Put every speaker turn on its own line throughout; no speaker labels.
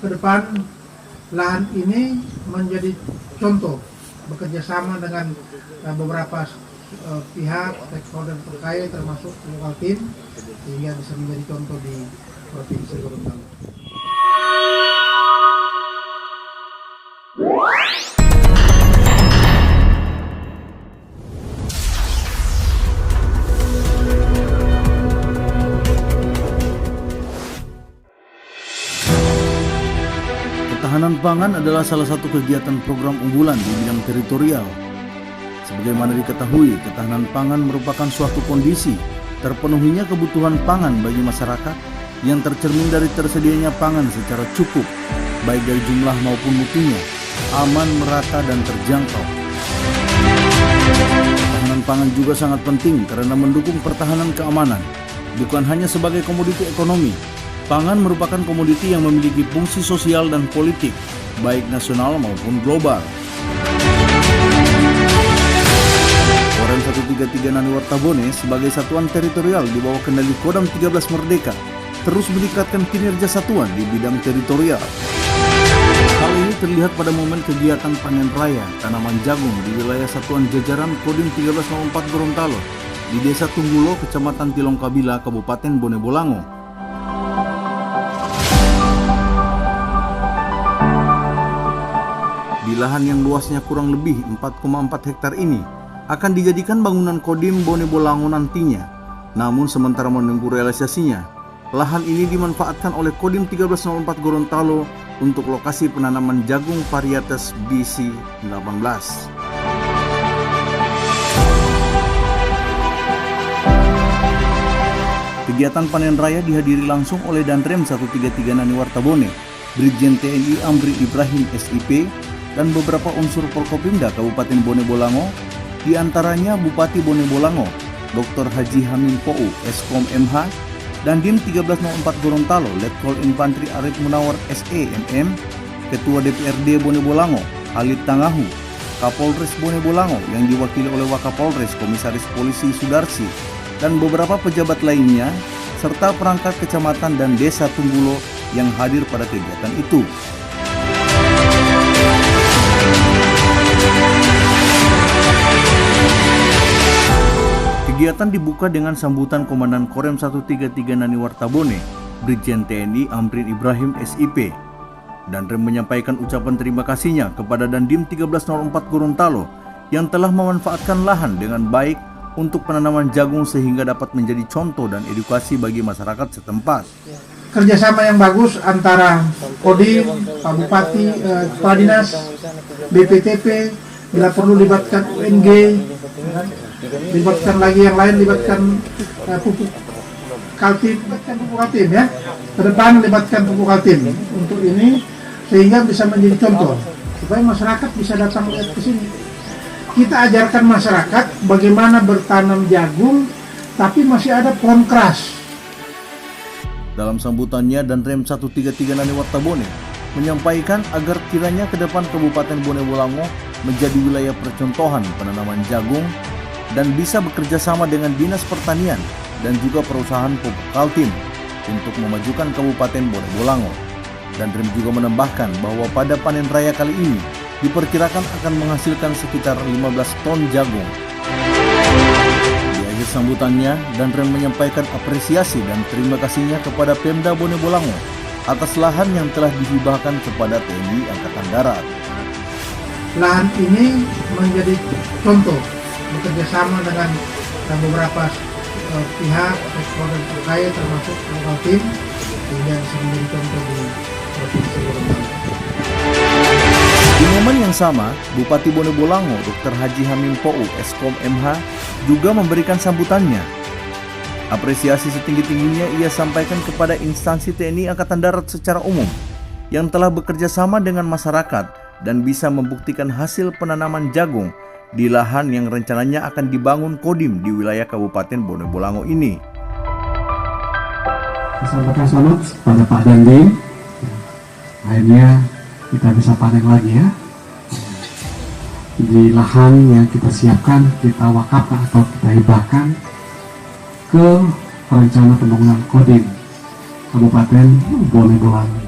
ke depan lahan ini menjadi contoh bekerja sama dengan beberapa pihak stakeholder terkait termasuk lokal tim sehingga bisa menjadi contoh di Provinsi Gorontalo.
Ketahanan pangan adalah salah satu kegiatan program unggulan di bidang teritorial. Sebagaimana diketahui, ketahanan pangan merupakan suatu kondisi terpenuhinya kebutuhan pangan bagi masyarakat yang tercermin dari tersedianya pangan secara cukup, baik dari jumlah maupun mutunya, aman, merata, dan terjangkau. Ketahanan pangan juga sangat penting karena mendukung pertahanan keamanan, bukan hanya sebagai komoditi ekonomi. Pangan merupakan komoditi yang memiliki fungsi sosial dan politik, baik nasional maupun global. Korem 133 Naniwartabone sebagai satuan teritorial di bawah kendali Kodam 13 Merdeka terus meningkatkan kinerja satuan di bidang teritorial. Hal ini terlihat pada momen kegiatan panen raya tanaman jagung di wilayah satuan jajaran Kodim 1304 Gorontalo di Desa Tunggulo, Kecamatan Tilongkabila, Kabupaten Bone Bolango. Di lahan yang luasnya kurang lebih 4,4 hektar ini akan dijadikan bangunan Kodim Bone Bolango nantinya. Namun sementara menunggu realisasinya, lahan ini dimanfaatkan oleh Kodim 1304 Gorontalo untuk lokasi penanaman jagung varietas BC18. Kegiatan panen raya dihadiri langsung oleh Danrem 133 Naniwartabone, Brigjen TNI Amri Ibrahim SIP, dan beberapa unsur Forkopimda Kabupaten Bone Bolango, di antaranya Bupati Bone Bolango, Dr. Haji Hamim Pou, Eskom MH, dan Dim 1304 Gorontalo, Letkol Infantri Arif Munawar SE MM, Ketua DPRD Bone Bolango, Halid Tangahu, Kapolres Bone Bolango yang diwakili oleh Wakapolres Komisaris Polisi Sudarsi, dan beberapa pejabat lainnya, serta perangkat kecamatan dan desa Tunggulo yang hadir pada kegiatan itu. Kegiatan dibuka dengan sambutan Komandan Korem 133 Naniwartabone, Brigjen TNI Amri Ibrahim SIP. Danrem menyampaikan ucapan terima kasihnya kepada Dandim 1304 Gorontalo yang telah memanfaatkan lahan dengan baik untuk penanaman jagung sehingga dapat menjadi contoh dan edukasi bagi masyarakat setempat.
Kerjasama yang bagus antara Kodim, Pak Bupati, Kepala Dinas, BPTP, bila perlu libatkan UNG, libatkan lagi yang lain, libatkan pupuk Kaltim ya. Ke depan libatkan pupuk Kaltim untuk ini sehingga bisa menjadi contoh supaya masyarakat bisa datang lihat ke sini. Kita ajarkan masyarakat bagaimana bertanam jagung tapi masih ada pohon keras.
Dalam sambutannya, Danrem 133 Naniwartabone menyampaikan agar kiranya ke depan Kabupaten Bone Bolango menjadi wilayah percontohan penanaman jagung dan bisa bekerja sama dengan Dinas Pertanian dan juga perusahaan pupuk Kaltim untuk memajukan Kabupaten Bone Bolango. Danrem juga menambahkan bahwa pada panen raya kali ini diperkirakan akan menghasilkan sekitar 15 ton jagung. Di akhir sambutannya, Danrem menyampaikan apresiasi dan terima kasihnya kepada Pemda Bone Bolango atas lahan yang telah dihibahkan kepada TNI Angkatan Darat.
Lahan ini menjadi contoh bekerja sama dengan beberapa pihak stakeholder terkait termasuk lokal tim sehingga bisa menjadi contoh di Provinsi Gorontalo.
Di momen yang sama, Bupati Bone Bolango Dr. Haji Hamim Pou, Eskom MH, juga memberikan sambutannya. Apresiasi setinggi-tingginya ia sampaikan kepada instansi TNI Angkatan Darat secara umum yang telah bekerja sama dengan masyarakat dan bisa membuktikan hasil penanaman jagung di lahan yang rencananya akan dibangun Kodim di wilayah Kabupaten Bone Bolango ini.
Saya sampaikan selamat pada Pak Dandim. Akhirnya kita bisa panen lagi ya. Di lahan yang kita siapkan, kita wakafkan atau kita hibahkan ke rencana pembangunan Kodim Kabupaten Bone Bolango.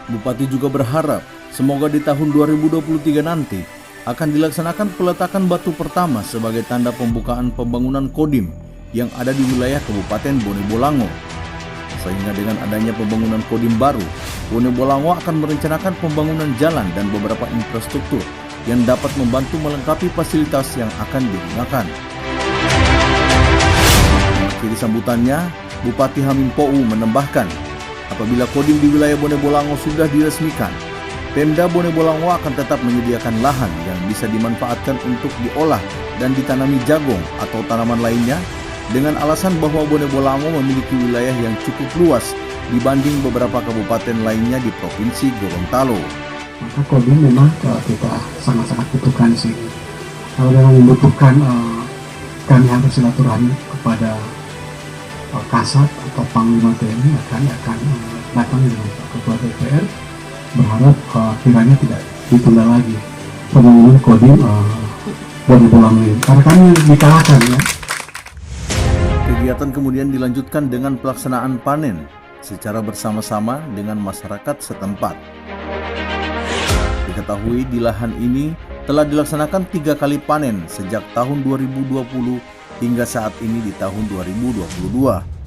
Bupati juga berharap semoga di tahun 2023 nanti akan dilaksanakan peletakan batu pertama sebagai tanda pembukaan pembangunan Kodim yang ada di wilayah Kabupaten Bone Bolango. Sehingga dengan adanya pembangunan Kodim baru, Bone Bolango akan merencanakan pembangunan jalan dan beberapa infrastruktur yang dapat membantu melengkapi fasilitas yang akan digunakan. Mengakhiri sambutannya, Bupati Hamim Pou menambahkan, apabila Kodim di wilayah Bone Bolango sudah diresmikan, Pemda Bone Bolango akan tetap menyediakan lahan yang bisa dimanfaatkan untuk diolah dan ditanami jagung atau tanaman lainnya dengan alasan bahwa Bone Bolango memiliki wilayah yang cukup luas dibanding beberapa kabupaten lainnya di Provinsi Gorontalo.
Maka Kodim memang kita sangat-sangat butuhkan sih. Kalau memang membutuhkan, kami harus silaturahmi kepada Kasat atau Panglima TNI akan datang dengan Ketua DPR, berharap kiranya tidak ditunda lagi pembangunan Kodim Bone Bolango ini. Karena kami dikalahkan ya.
Kegiatan kemudian dilanjutkan dengan pelaksanaan panen secara bersama-sama dengan masyarakat setempat. Diketahui di lahan ini telah dilaksanakan 3 kali panen sejak tahun 2020 hingga saat ini di tahun 2022.